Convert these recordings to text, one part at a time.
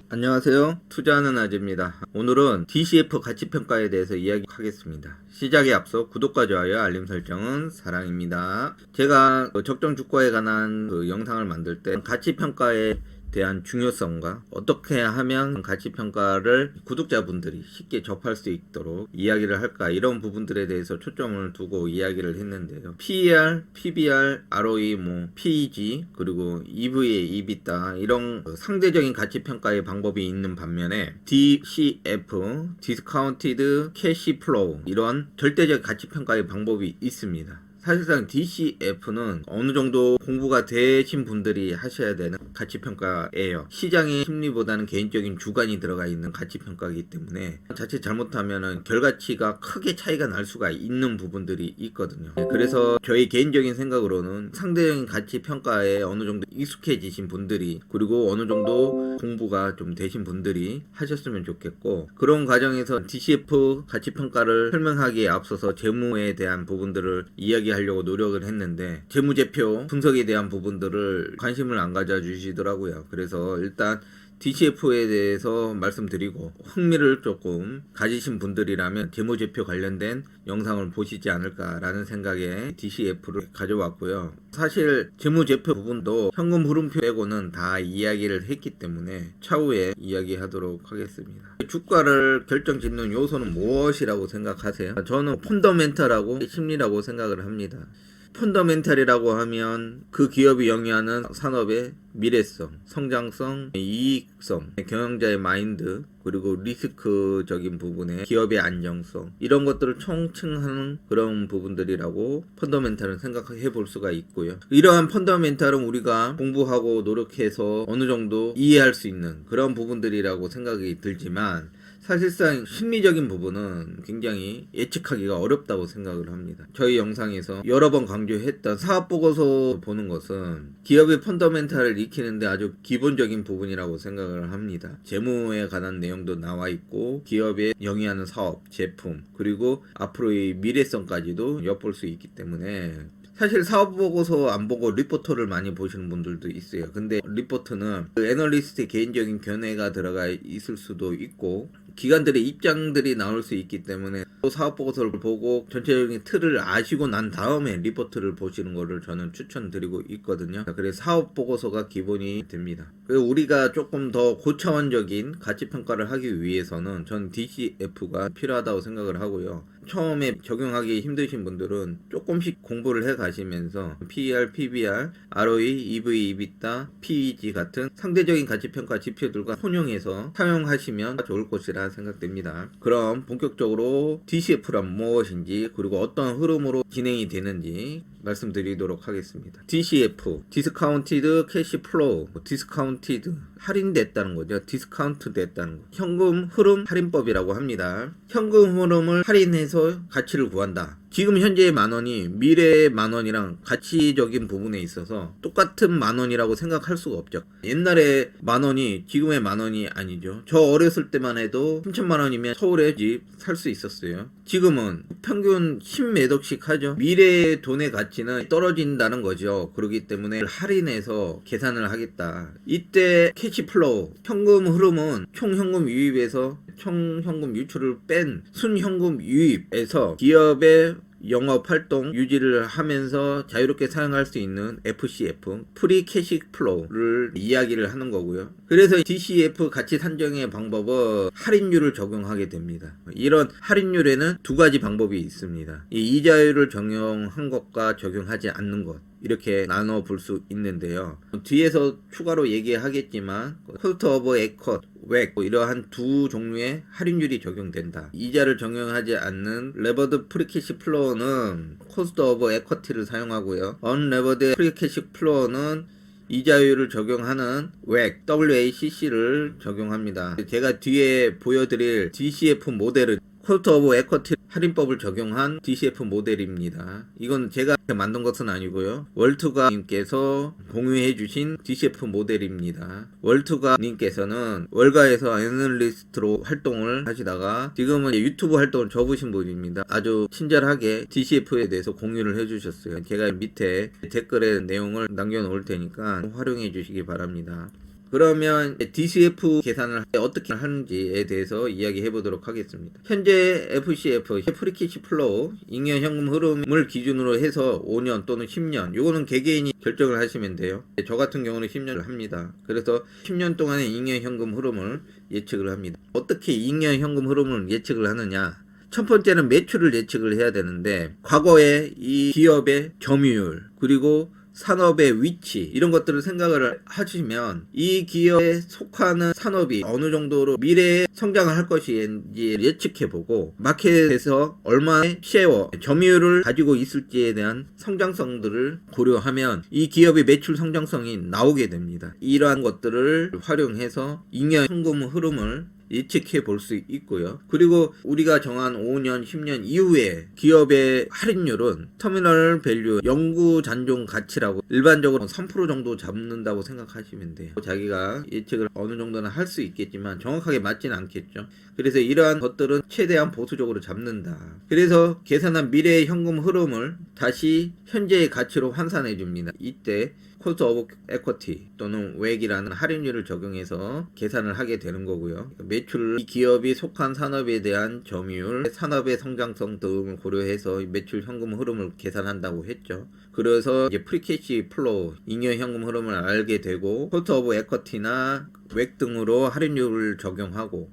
안녕하세요. 투자하는 아재입니다. 오늘은 DCF 가치평가에 대해서 이야기하겠습니다. 시작에 앞서 구독과 좋아요, 알림 설정은 사랑입니다. 제가 적정 주가에 관한 영상을 만들 때 가치평가에 대한 중요성과 어떻게 하면 가치평가를 구독자분들이 쉽게 접할 수 있도록 이야기를 할까, 이런 부분들에 대해서 초점을 두고 이야기를 했는데요. PER, PBR, ROE, PEG, 그리고 EVA, EBITDA, 이런 상대적인 가치평가의 방법이 있는 반면에 DCF, Discounted Cash Flow, 이런 절대적 가치평가의 방법이 있습니다. 사실상 DCF는 어느 정도 공부가 되신 분들이 하셔야 되는 가치평가예요. 시장의 심리보다는 개인적인 주관이 들어가 있는 가치평가이기 때문에 자칫 잘못하면 결과치가 크게 차이가 날 수가 있는 부분들이 있거든요. 그래서 저희 개인적인 생각으로는 상대적인 가치평가에 어느 정도 익숙해지신 분들이, 그리고 어느 정도 공부가 좀 되신 분들이 하셨으면 좋겠고, 그런 과정에서 DCF 가치평가를 설명하기에 앞서서 재무에 대한 부분들을 이야기하려고 노력을 했는데, 재무제표 분석에 대한 부분들을 관심을 안 가져주시더라고요. 그래서 일단 DCF에 대해서 말씀드리고, 흥미를 조금 가지신 분들이라면 재무제표 관련된 영상을 보시지 않을까라는 생각에 DCF를 가져왔고요. 사실 재무제표 부분도 현금 흐름표 빼고는 다 이야기를 했기 때문에 차후에 이야기하도록 하겠습니다. 주가를 결정짓는 요소는 무엇이라고 생각하세요? 저는 펀더멘탈하고 심리라고 생각을 합니다. 펀더멘탈이라고 하면 그 기업이 영위하는 산업의 미래성, 성장성, 이익성, 경영자의 마인드, 그리고 리스크적인 부분의 기업의 안정성, 이런 것들을 총칭하는 그런 부분들이라고 펀더멘탈은 생각해 볼 수가 있고요. 이러한 펀더멘탈은 우리가 공부하고 노력해서 어느 정도 이해할 수 있는 그런 부분들이라고 생각이 들지만, 사실상 심리적인 부분은 굉장히 예측하기가 어렵다고 생각을 합니다. 저희 영상에서 여러 번 강조했던 사업보고서 보는 것은 기업의 펀더멘탈을 익히는데 아주 기본적인 부분이라고 생각을 합니다. 재무에 관한 내용도 나와 있고, 기업의 영위하는 사업, 제품, 그리고 앞으로의 미래성까지도 엿볼 수 있기 때문에, 사실 사업보고서 안 보고 리포터를 많이 보시는 분들도 있어요. 근데 리포트는 애널리스트의 개인적인 견해가 들어가 있을 수도 있고, 기관들의 입장들이 나올 수 있기 때문에 또 사업보고서를 보고 전체적인 틀을 아시고 난 다음에 리포트를 보시는 거를 저는 추천드리고 있거든요. 그래서 사업보고서가 기본이 됩니다. 그리고 우리가 조금 더 고차원적인 가치평가를 하기 위해서는 전 DCF가 필요하다고 생각을 하고요. 처음에 적용하기 힘드신 분들은 조금씩 공부를 해 가시면서 PER, PBR, ROE, EV, EBITDA, PEG 같은 상대적인 가치평가 지표들과 혼용해서 사용하시면 좋을 것이라 생각됩니다. 그럼 본격적으로 DCF란 무엇인지, 그리고 어떤 흐름으로 진행이 되는지 말씀드리도록 하겠습니다. DCF, Discounted Cash Flow, Discounted, 할인됐다는 거죠. 디스카운트 됐다는 거. 현금 흐름 할인법이라고 합니다. 현금 흐름을 할인해서 가치를 구한다. 지금 현재의 만원이 미래의 만원이랑 가치적인 부분에 있어서 똑같은 만원이라고 생각할 수가 없죠. 옛날에 만원이 지금의 만원이 아니죠. 저 어렸을 때만 해도 3천만원이면 서울에 집 살 수 있었어요. 지금은 평균 10몇 억씩 하죠. 미래의 돈의 가치는 떨어진다는 거죠. 그렇기 때문에 할인해서 계산을 하겠다. 이때 캐시플로우, 현금 흐름은 총 현금 유입에서 총 현금 유출을 뺀 순현금 유입에서 기업의 영업활동 유지를 하면서 자유롭게 사용할 수 있는 FCF, 프리 캐시 플로우를 이야기를 하는 거고요. 그래서 DCF 가치 산정의 방법은 할인율을 적용하게 됩니다. 이런 할인율에는 두 가지 방법이 있습니다. 이 이자율을 적용한 것과 적용하지 않는 것, 이렇게 나눠 볼 수 있는데요. 뒤에서 추가로 얘기하겠지만 코스트 오브 에쿼, 웩, 이러한 두 종류의 할인율이 적용된다. 이자를 적용하지 않는 레버드 프리캐시 플로어는 코스트 오브 에쿼티를 사용하고요. 언레버드 프리캐시 플로어는 이자율을 적용하는 웩, WACC를 적용합니다. 제가 뒤에 보여드릴 DCF 모델은 코스트 오브 에쿼티 할인법을 적용한 DCF 모델입니다. 이건 제가 만든 것은 아니고요. 월투가 님께서 공유해 주신 DCF 모델입니다. 월투가 님께서는 월가에서 애널리스트로 활동을 하시다가 지금은 유튜브 활동을 접으신 분입니다. 아주 친절하게 DCF에 대해서 공유를 해 주셨어요. 제가 밑에 댓글에 내용을 남겨 놓을 테니까 활용해 주시기 바랍니다. 그러면 DCF 계산을 어떻게 하는지에 대해서 이야기해 보도록 하겠습니다. 현재 FCF, 프리캐시 플로우, 잉여 현금 흐름을 기준으로 해서 5년 또는 10년, 요거는 개개인이 결정을 하시면 돼요. 저 같은 경우는 10년을 합니다. 그래서 10년 동안의 잉여 현금 흐름을 예측을 합니다. 어떻게 잉여 현금 흐름을 예측을 하느냐? 첫 번째는 매출을 예측을 해야 되는데, 과거에 이 기업의 점유율, 그리고 산업의 위치, 이런 것들을 생각을 하시면 이 기업에 속하는 산업이 어느 정도로 미래에 성장을 할 것인지 예측해보고, 마켓에서 얼마의 쉐어, 점유율을 가지고 있을지에 대한 성장성들을 고려하면 이 기업의 매출 성장성이 나오게 됩니다. 이러한 것들을 활용해서 잉여 현금 흐름을 예측해 볼 수 있고요. 그리고 우리가 정한 5년, 10년 이후에 기업의 할인율은 터미널 밸류, 영구 잔존 가치라고 일반적으로 3% 정도 잡는다고 생각하시면 돼요. 자기가 예측을 어느 정도는 할 수 있겠지만 정확하게 맞지는 않겠죠. 그래서 이러한 것들은 최대한 보수적으로 잡는다. 그래서 계산한 미래의 현금 흐름을 다시 현재의 가치로 환산해 줍니다. 이때 코스트 오브 에쿼티 또는 웩이라는 할인율을 적용해서 계산을 하게 되는 거고요. 매출, 이 기업이 속한 산업에 대한 점유율, 산업의 성장성 등을 고려해서 매출 현금 흐름을 계산한다고 했죠. 그래서 이제 프리캐시 플로우, 잉여 현금 흐름을 알게 되고, 코스트 오브 에쿼티나 웩 등으로 할인율을 적용하고,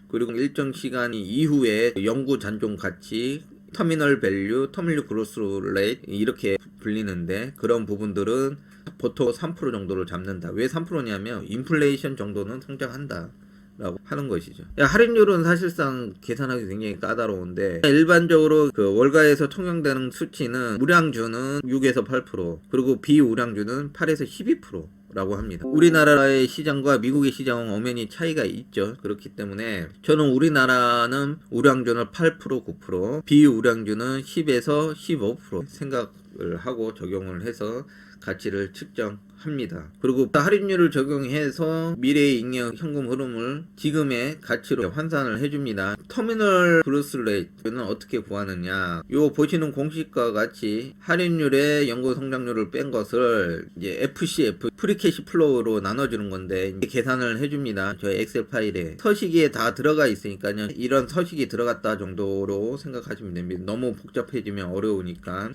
그리고 일정 시간 이후에 영구 잔존 가치, 터미널 밸류, 터미널 그로스 레이트 이렇게 불리는데, 그런 부분들은 보통 3% 정도를 잡는다. 왜 3%냐면 인플레이션 정도는 성장한다 라고 하는 것이죠. 할인율은 사실상 계산하기 굉장히 까다로운데, 일반적으로 그 월가에서 통용되는 수치는 우량주는 6에서 8%, 그리고 비우량주는 8에서 12% 라고 합니다. 우리나라의 시장과 미국의 시장은 엄연히 차이가 있죠. 그렇기 때문에 저는 우리나라는 우량주는 8%, 9%, 비우량주는 10에서 15% 생각을 하고 적용을 해서 가치를 측정합니다. 그리고 할인율을 적용해서 미래의 잉여 현금 흐름을 지금의 가치로 환산을 해줍니다. 터미널 그로스 레이트는 어떻게 구하느냐? 요 보시는 공식과 같이 할인율의 연구 성장률을 뺀 것을 이제 FCF, 프리캐시 플로우로 나눠주는 건데, 계산을 해줍니다. 저희 엑셀 파일에 서식에 다 들어가 있으니까요. 이런 서식이 들어갔다 정도로 생각하시면 됩니다. 너무 복잡해지면 어려우니까.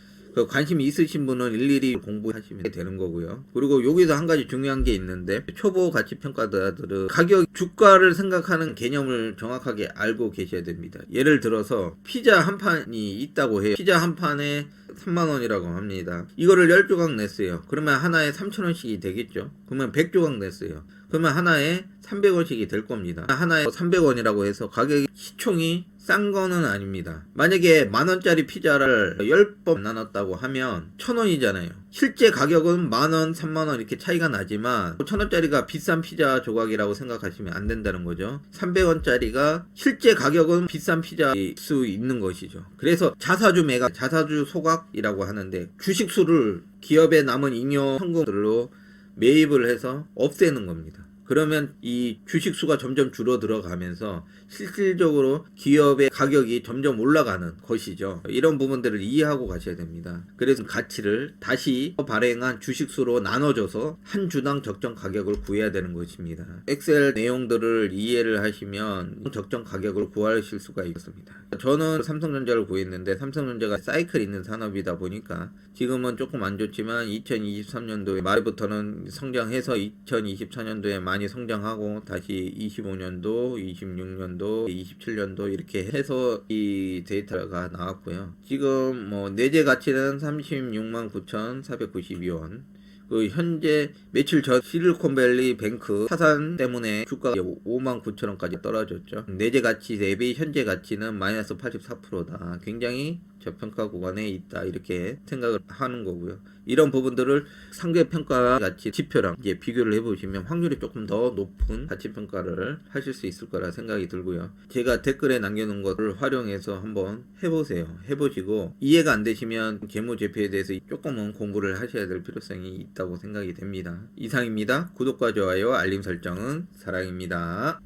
관심 있으신 분은 일일이 공부하시면 되는 거고요. 그리고 여기서 한 가지 중요한 게 있는데, 초보 가치평가자들은 가격, 주가를 생각하는 개념을 정확하게 알고 계셔야 됩니다. 예를 들어서 피자 한 판이 있다고 해요. 피자 한 판에 3만원이라고 합니다. 이거를 10조각 냈어요. 그러면 하나에 3,000원씩이 되겠죠. 그러면 100조각 냈어요. 그러면 하나에 300원씩이 될 겁니다. 하나에 300원이라고 해서 가격이 시총이 싼 거는 아닙니다. 만약에 만원짜리 피자를 10번 나눴다고 하면 1,000원이잖아요. 실제 가격은 만원, 3만원 이렇게 차이가 나지만 1,000원짜리가 비싼 피자 조각이라고 생각하시면 안 된다는 거죠. 300원짜리가 실제 가격은 비싼 피자일 수 있는 것이죠. 그래서 자사주 매각, 자사주 소각이라고 하는데, 주식수를 기업에 남은 잉여 현금들로 매입을 해서 없애는 겁니다. 그러면 이 주식수가 점점 줄어들어 가면서 실질적으로 기업의 가격이 점점 올라가는 것이죠. 이런 부분들을 이해하고 가셔야 됩니다. 그래서 가치를 다시 발행한 주식수로 나눠줘서 한 주당 적정 가격을 구해야 되는 것입니다. 엑셀 내용들을 이해를 하시면 적정 가격을 구하실 수가 있습니다. 저는 삼성전자를 구했는데, 삼성전자가 사이클 있는 산업이다 보니까 지금은 조금 안 좋지만 2023년도에 말부터는 성장해서 2024년도에 많이 성장하고 다시 25년도, 26년도, 27년도 이렇게 해서 이 데이터가 나왔고요. 지금 내재 가치는 36만 9,492원. 그 현재 며칠 전 실리콘밸리 뱅크 파산 때문에 주가가 5만 9천원까지 떨어졌죠. 내재 가치 대비 현재 가치는 마이너스 84%다. 굉장히 저평가 구간에 있다, 이렇게 생각을 하는 거고요. 이런 부분들을 상대평가 가치 지표랑 이제 비교를 해보시면 확률이 조금 더 높은 가치평가를 하실 수 있을 거라 생각이 들고요. 제가 댓글에 남겨놓은 것을 활용해서 한번 해보세요. 해보시고 이해가 안 되시면 재무제표에 대해서 조금은 공부를 하셔야 될 필요성이 있다고 생각이 됩니다. 이상입니다. 구독과 좋아요, 알림 설정은 사랑입니다.